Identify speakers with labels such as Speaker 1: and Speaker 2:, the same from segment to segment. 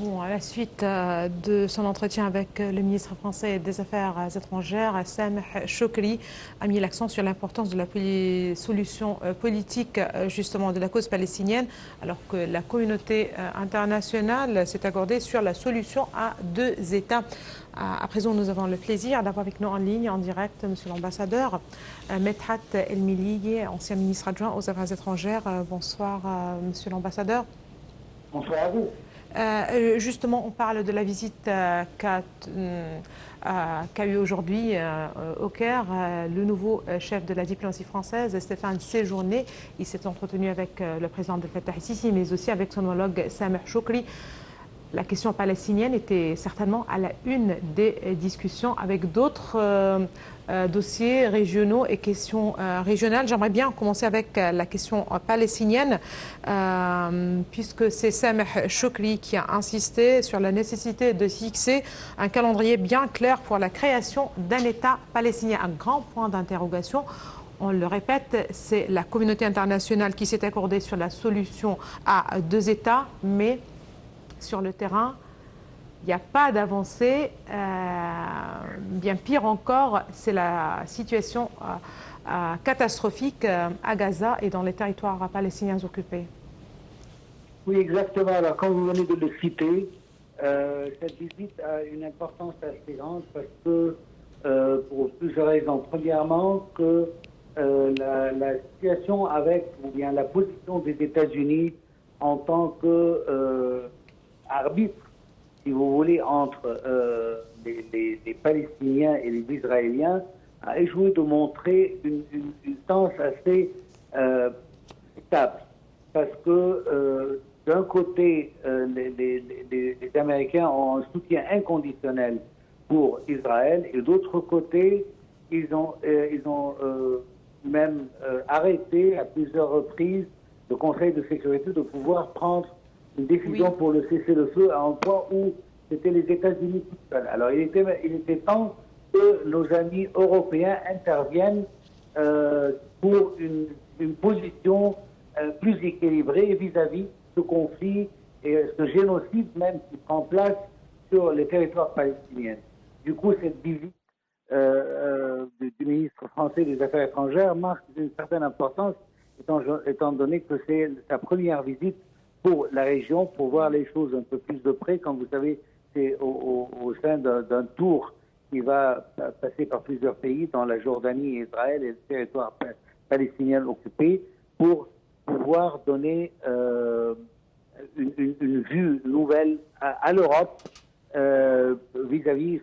Speaker 1: Bon, à la suite de son entretien avec le ministre français des Affaires étrangères, Sameh Choukri a mis l'accent sur l'importance de la solution politique justement de la cause palestinienne, alors que la communauté internationale s'est accordée sur la solution à deux États. À présent, nous avons le plaisir d'avoir avec nous en ligne, en direct, Monsieur l'ambassadeur Medhat El-Milli, ancien ministre adjoint aux Affaires étrangères. Bonsoir, Monsieur l'ambassadeur.
Speaker 2: Bonsoir à vous.
Speaker 1: Justement, on parle de la visite qu'a eu aujourd'hui au Caire le nouveau chef de la diplomatie française, Stéphane Séjourné. Il s'est entretenu avec le président Abdel Fattah el-Sisi, mais aussi avec son homologue Sameh Choukri. La question palestinienne était certainement à la une des discussions avec d'autres dossiers régionaux et questions régionales. J'aimerais bien commencer avec la question palestinienne, puisque c'est Sameh Choukri qui a insisté sur la nécessité de fixer un calendrier bien clair pour la création d'un État palestinien. Un grand point d'interrogation. On le répète, c'est la communauté internationale qui s'est accordée sur la solution à deux États, mais sur le terrain, il n'y a pas d'avancée. Bien pire encore, c'est la situation catastrophique à Gaza et dans les territoires palestiniens occupés.
Speaker 2: Oui, exactement. Alors, comme vous venez de le citer, cette visite a une importance assez grande parce que, pour plusieurs raisons. Premièrement, que la situation avec, ou bien la position des États-Unis en tant que arbitre, si vous voulez, entre les Palestiniens et les Israéliens, a échoué de montrer une stance assez stable. Parce que d'un côté, les Américains ont un soutien inconditionnel pour Israël, et d'autre côté, ils ont même arrêté à plusieurs reprises le Conseil de sécurité de pouvoir prendre une décision pour le cessez-le-feu à un point où c'était les États-Unis tout seuls. Alors il était temps que nos amis européens interviennent pour une position plus équilibrée vis-à-vis de ce conflit et ce génocide même qui prend place sur les territoires palestiniens. Du coup, cette visite du ministre français des Affaires étrangères marque une certaine importance, étant donné que c'est sa première visite pour la région, pour voir les choses un peu plus de près. Comme vous savez, c'est au sein d'un tour qui va passer par plusieurs pays, dans la Jordanie, Israël et le territoire palestinien occupé, pour pouvoir donner une vue nouvelle à l'Europe vis-à-vis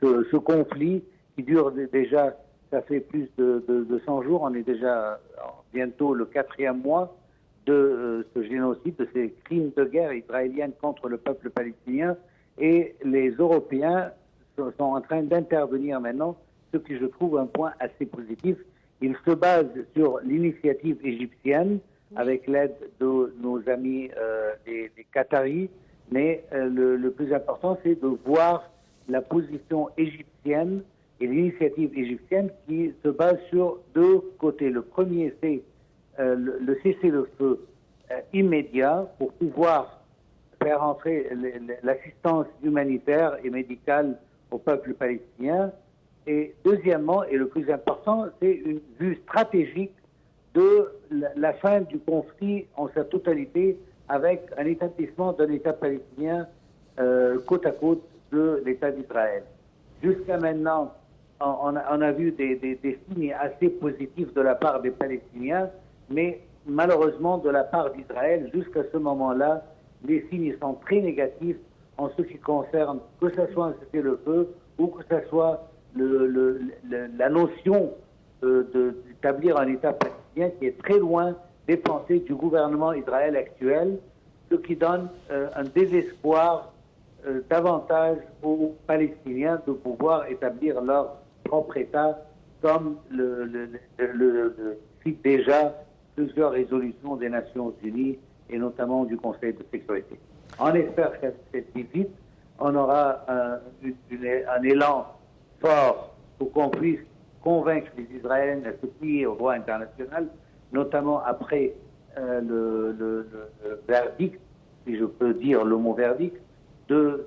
Speaker 2: ce conflit qui dure déjà, ça fait plus de 100 jours, on est déjà bientôt le 4e mois de ce génocide, de ces crimes de guerre israélienne contre le peuple palestinien, et les Européens sont en train d'intervenir maintenant, ce qui je trouve un point assez positif. Ils se basent sur l'initiative égyptienne avec l'aide de nos amis des Qataris, mais le plus important c'est de voir la position égyptienne et l'initiative égyptienne qui se base sur deux côtés. Le premier c'est le cessez-le-feu immédiat pour pouvoir faire entrer l'assistance humanitaire et médicale au peuple palestinien. Et deuxièmement, et le plus important, c'est une vue stratégique de la fin du conflit en sa totalité avec un établissement d'un État palestinien côte à côte de l'État d'Israël. Jusqu'à maintenant, on a vu des signes assez positifs de la part des Palestiniens, mais malheureusement de la part d'Israël, jusqu'à ce moment-là, les signes sont très négatifs en ce qui concerne que ce soit un cessez-le-feu ou que ce soit la notion d'établir un État palestinien qui est très loin des pensées du gouvernement israélien actuel, ce qui donne un désespoir davantage aux Palestiniens de pouvoir établir leur propre État, comme le cite déjà plusieurs résolutions des Nations Unies et notamment du Conseil de sécurité. On espère qu'à cette visite, on aura un élan fort pour qu'on puisse convaincre les Israéliens de se plier au droit international, notamment après le verdict si je peux dire le mot verdict, de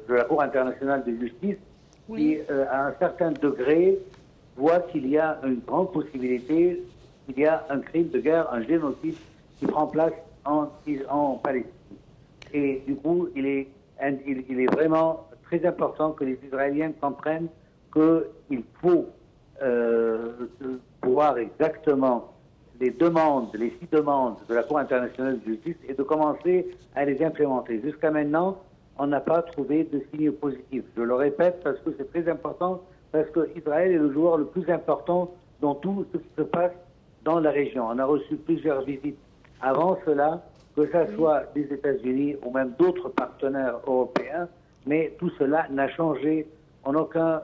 Speaker 2: la Cour internationale de justice, qui, à un certain degré, voit qu'il y a une grande possibilité qu'il y a un crime de guerre, un génocide qui prend place en Palestine. Et du coup, il est vraiment très important que les Israéliens comprennent qu'il faut voir exactement les 6 demandes de la Cour internationale de justice et de commencer à les implémenter. Jusqu'à maintenant, on n'a pas trouvé de signes positifs. Je le répète parce que c'est très important, parce qu'Israël est le joueur le plus important dans tout ce qui se passe dans la région. On a reçu plusieurs visites avant cela, que ce soit des États-Unis ou même d'autres partenaires européens, mais tout cela n'a changé en aucun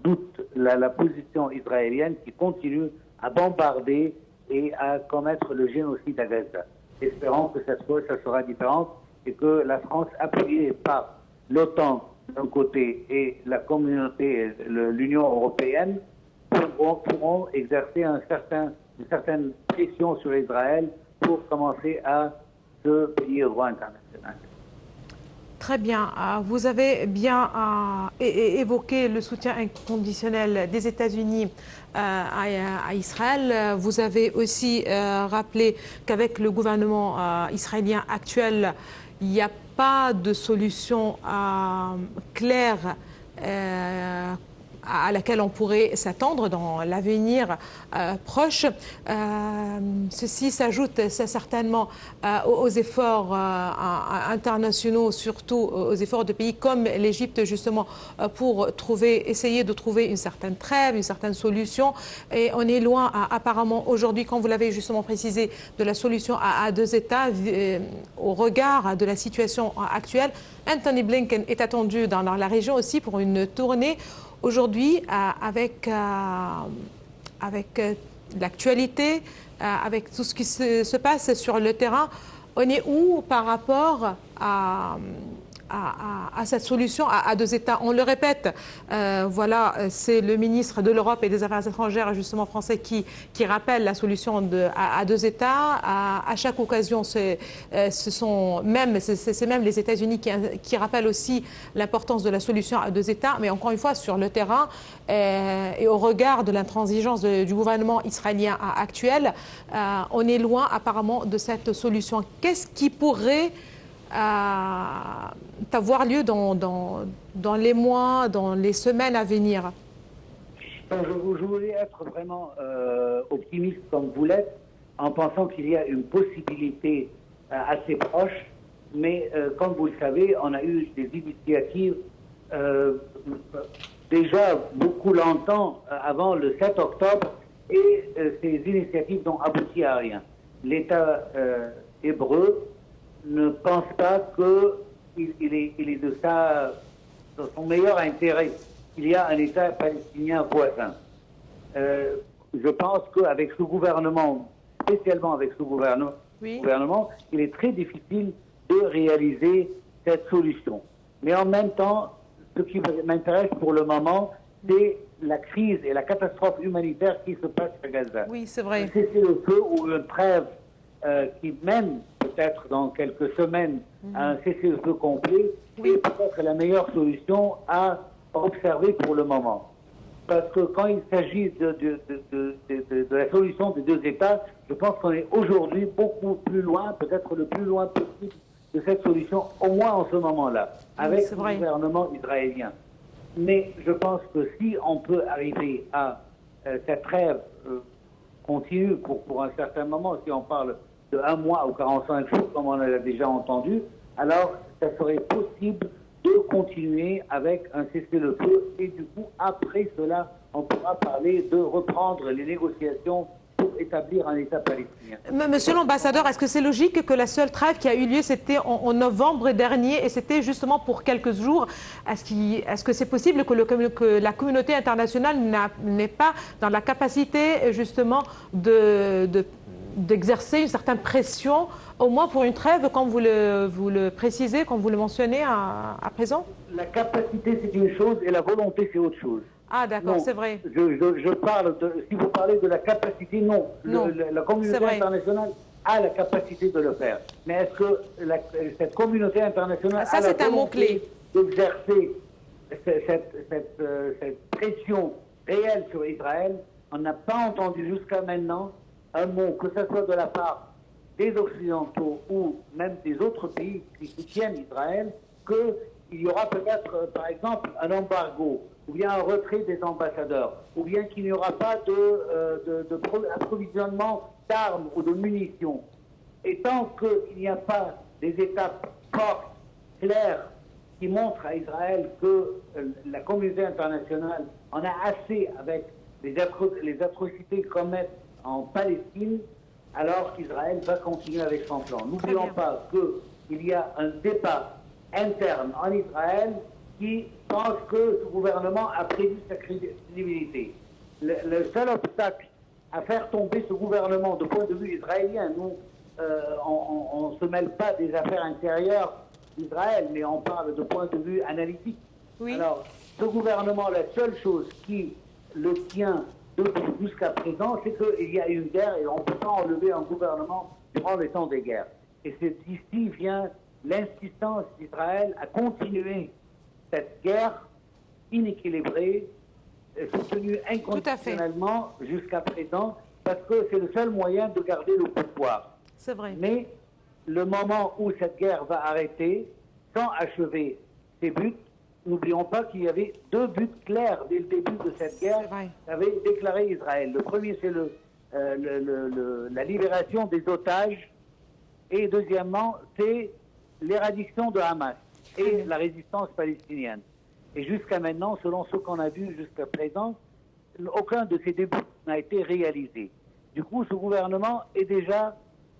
Speaker 2: doute la position israélienne qui continue à bombarder et à commettre le génocide à Gaza. Espérons que cette fois, ça sera différent et que la France, appuyée par l'OTAN d'un côté et la communauté, l'Union européenne, pourront exercer une certaine pression sur Israël pour commencer à se plier au droit international.
Speaker 1: Très bien. Vous avez bien évoqué le soutien inconditionnel des États-Unis à Israël. Vous avez aussi rappelé qu'avec le gouvernement israélien actuel, il n'y a pas de solution claire à laquelle on pourrait s'attendre dans l'avenir proche. Ceci s'ajoute certainement aux efforts internationaux, surtout aux efforts de pays comme l'Égypte, justement, pour essayer de trouver une certaine trêve, une certaine solution. Et on est loin, apparemment, aujourd'hui, comme vous l'avez justement précisé, de la solution à 2 États au regard de la situation actuelle. Anthony Blinken est attendu dans la région aussi pour une tournée. Aujourd'hui, avec l'actualité, avec tout ce qui se passe sur le terrain, on est où par rapport à cette solution à 2 États? On le répète, voilà, c'est le ministre de l'Europe et des Affaires étrangères, justement français, qui rappelle la solution à 2 États. À chaque occasion, c'est même les États-Unis qui rappellent aussi l'importance de la solution à 2 États. Mais encore une fois, sur le terrain et au regard de l'intransigeance du gouvernement israélien actuel, on est loin apparemment de cette solution. Qu'est-ce qui pourrait avoir lieu dans les mois, dans les semaines à venir?
Speaker 2: Je voulais être vraiment optimiste comme vous l'êtes, en pensant qu'il y a une possibilité assez proche, mais comme vous le savez, on a eu des initiatives déjà beaucoup longtemps avant le 7 octobre, et ces initiatives n'ont abouti à rien. L'État hébreu ne pense pas qu'il est de son meilleur intérêt. Il y a un État palestinien voisin. Je pense qu'avec ce gouvernement, spécialement avec ce gouvernement, il est très difficile de réaliser cette solution. Mais en même temps, ce qui m'intéresse pour le moment, c'est la crise et la catastrophe humanitaire qui se passe à Gaza.
Speaker 1: Oui, c'est vrai.
Speaker 2: C'est le feu ou une trêve qui mène peut-être dans quelques semaines à un cessez-le-feu complet, et peut-être la meilleure solution à observer pour le moment. Parce que quand il s'agit de la solution des 2 États, je pense qu'on est aujourd'hui beaucoup plus loin, peut-être le plus loin possible de cette solution, au moins en ce moment-là, avec le gouvernement israélien. Mais je pense que si on peut arriver à cette trêve continue pour un certain moment, si on parle de 1 mois ou 45 jours, comme on l'a déjà entendu, alors ça serait possible de continuer avec un cessez-le-feu, et du coup, après cela, on pourra parler de reprendre les négociations pour établir un État palestinien.
Speaker 1: Monsieur l'ambassadeur, est-ce que c'est logique que la seule trêve qui a eu lieu, c'était en novembre dernier, et c'était justement pour quelques jours? Est-ce que c'est possible que la communauté internationale n'est pas dans la capacité justement d'exercer une certaine pression, au moins pour une trêve, comme vous le précisez, comme vous le mentionnez à présent?
Speaker 2: La capacité, c'est une chose, et la volonté, c'est autre chose.
Speaker 1: Ah d'accord, c'est vrai.
Speaker 2: Je parle si vous parlez de la capacité, non. La communauté internationale a la capacité de le faire. Mais est-ce que cette communauté internationale
Speaker 1: Ça,
Speaker 2: a la
Speaker 1: c'est un
Speaker 2: volonté
Speaker 1: mot-clé.
Speaker 2: d'exercer cette pression réelle sur Israël? On n'a pas entendu jusqu'à maintenant un mot, que ce soit de la part des Occidentaux ou même des autres pays qui soutiennent Israël, qu'il y aura peut-être, par exemple, un embargo, ou bien un retrait des ambassadeurs, ou bien qu'il n'y aura pas d'approvisionnement d'armes ou de munitions. Et tant qu'il n'y a pas des étapes fortes, claires, qui montrent à Israël que la communauté internationale en a assez avec les atrocités commises en Palestine, alors qu'Israël va continuer avec son plan. N'oublions pas qu'il y a un débat interne en Israël qui pense que ce gouvernement a prévu sa crédibilité. Le seul obstacle à faire tomber ce gouvernement de point de vue israélien, nous, on ne se mêle pas des affaires intérieures d'Israël, mais on parle de point de vue analytique.
Speaker 1: Oui.
Speaker 2: Alors, ce gouvernement, la seule chose qui le tient debout jusqu'à présent, c'est qu'il y a une guerre et on ne peut pas enlever un gouvernement durant le temps des guerres. Et c'est d'ici vient l'insistance d'Israël à continuer cette guerre inéquilibrée, soutenue inconditionnellement jusqu'à présent, parce que c'est le seul moyen de garder le pouvoir.
Speaker 1: C'est vrai.
Speaker 2: Mais le moment où cette guerre va arrêter, sans achever ses buts, n'oublions pas qu'il y avait deux buts clairs dès le début de cette guerre qu'avait déclaré Israël. Le premier, c'est la libération des otages, et deuxièmement, c'est l'éradication de Hamas et la résistance palestinienne. Et jusqu'à maintenant, selon ce qu'on a vu jusqu'à présent, aucun de ces deux buts n'a été réalisé. Du coup, ce gouvernement est déjà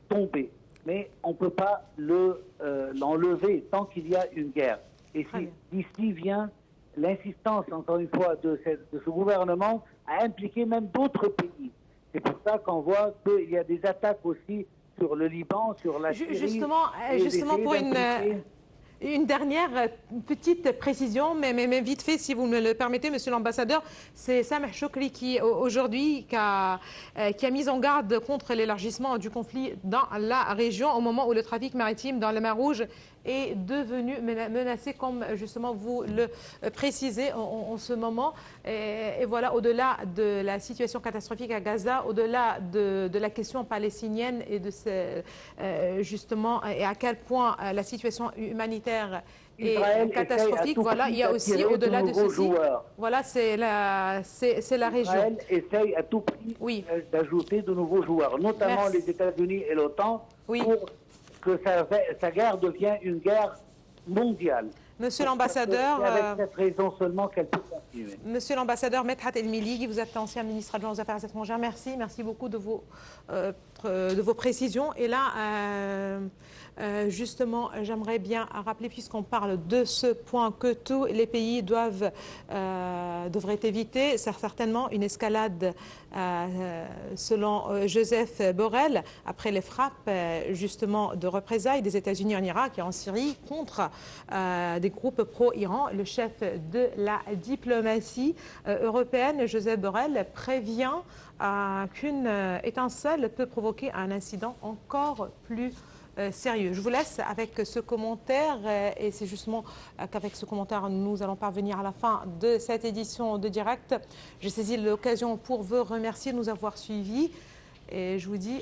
Speaker 2: tombé. Mais on ne peut pas l'enlever tant qu'il y a une guerre. Et d'ici vient l'insistance, encore une fois, de ce gouvernement à impliquer même d'autres pays. C'est pour ça qu'on voit qu'il y a des attaques aussi sur le Liban, sur la Syrie.
Speaker 1: Justement pour une dernière petite précision, mais vite fait, si vous me le permettez, monsieur l'ambassadeur, c'est Sameh Choukri qui, aujourd'hui, qui a mis en garde contre l'élargissement du conflit dans la région au moment où le trafic maritime dans la mer Rouge est devenu menacé, comme justement vous le précisez en ce moment. Et voilà, au-delà de la situation catastrophique à Gaza, au-delà de la question palestinienne et de justement, et à quel point la situation humanitaire est catastrophique, voilà, il y a aussi, au-delà de ceci, voilà, c'est la région.
Speaker 2: Israël essaye à tout prix d'ajouter de nouveaux joueurs, notamment les États-Unis et l'OTAN, pour que sa guerre devienne une guerre mondiale.
Speaker 1: Monsieur l'ambassadeur,
Speaker 2: c'est avec cette raison seulement qu'elle peut continuer.
Speaker 1: Monsieur l'ambassadeur Medhat El-Mellighi, vous êtes ancien ministre adjoint aux Affaires étrangères. Merci beaucoup de vos précisions. Et là, justement, j'aimerais bien rappeler, puisqu'on parle de ce point, que tous les pays devraient éviter certainement une escalade, selon Joseph Borrell, après les frappes justement de représailles des États-Unis en Irak et en Syrie contre des groupes pro-Iran. Le chef de la diplomatie européenne, Joseph Borrell, prévient qu'une étincelle peut provoquer un incident encore plus sérieux. Je vous laisse avec ce commentaire et c'est justement qu'avec ce commentaire nous allons parvenir à la fin de cette édition de Direct. J'ai saisi l'occasion pour vous remercier de nous avoir suivis et je vous dis,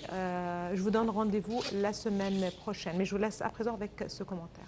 Speaker 1: je vous donne rendez-vous la semaine prochaine. Mais je vous laisse à présent avec ce commentaire.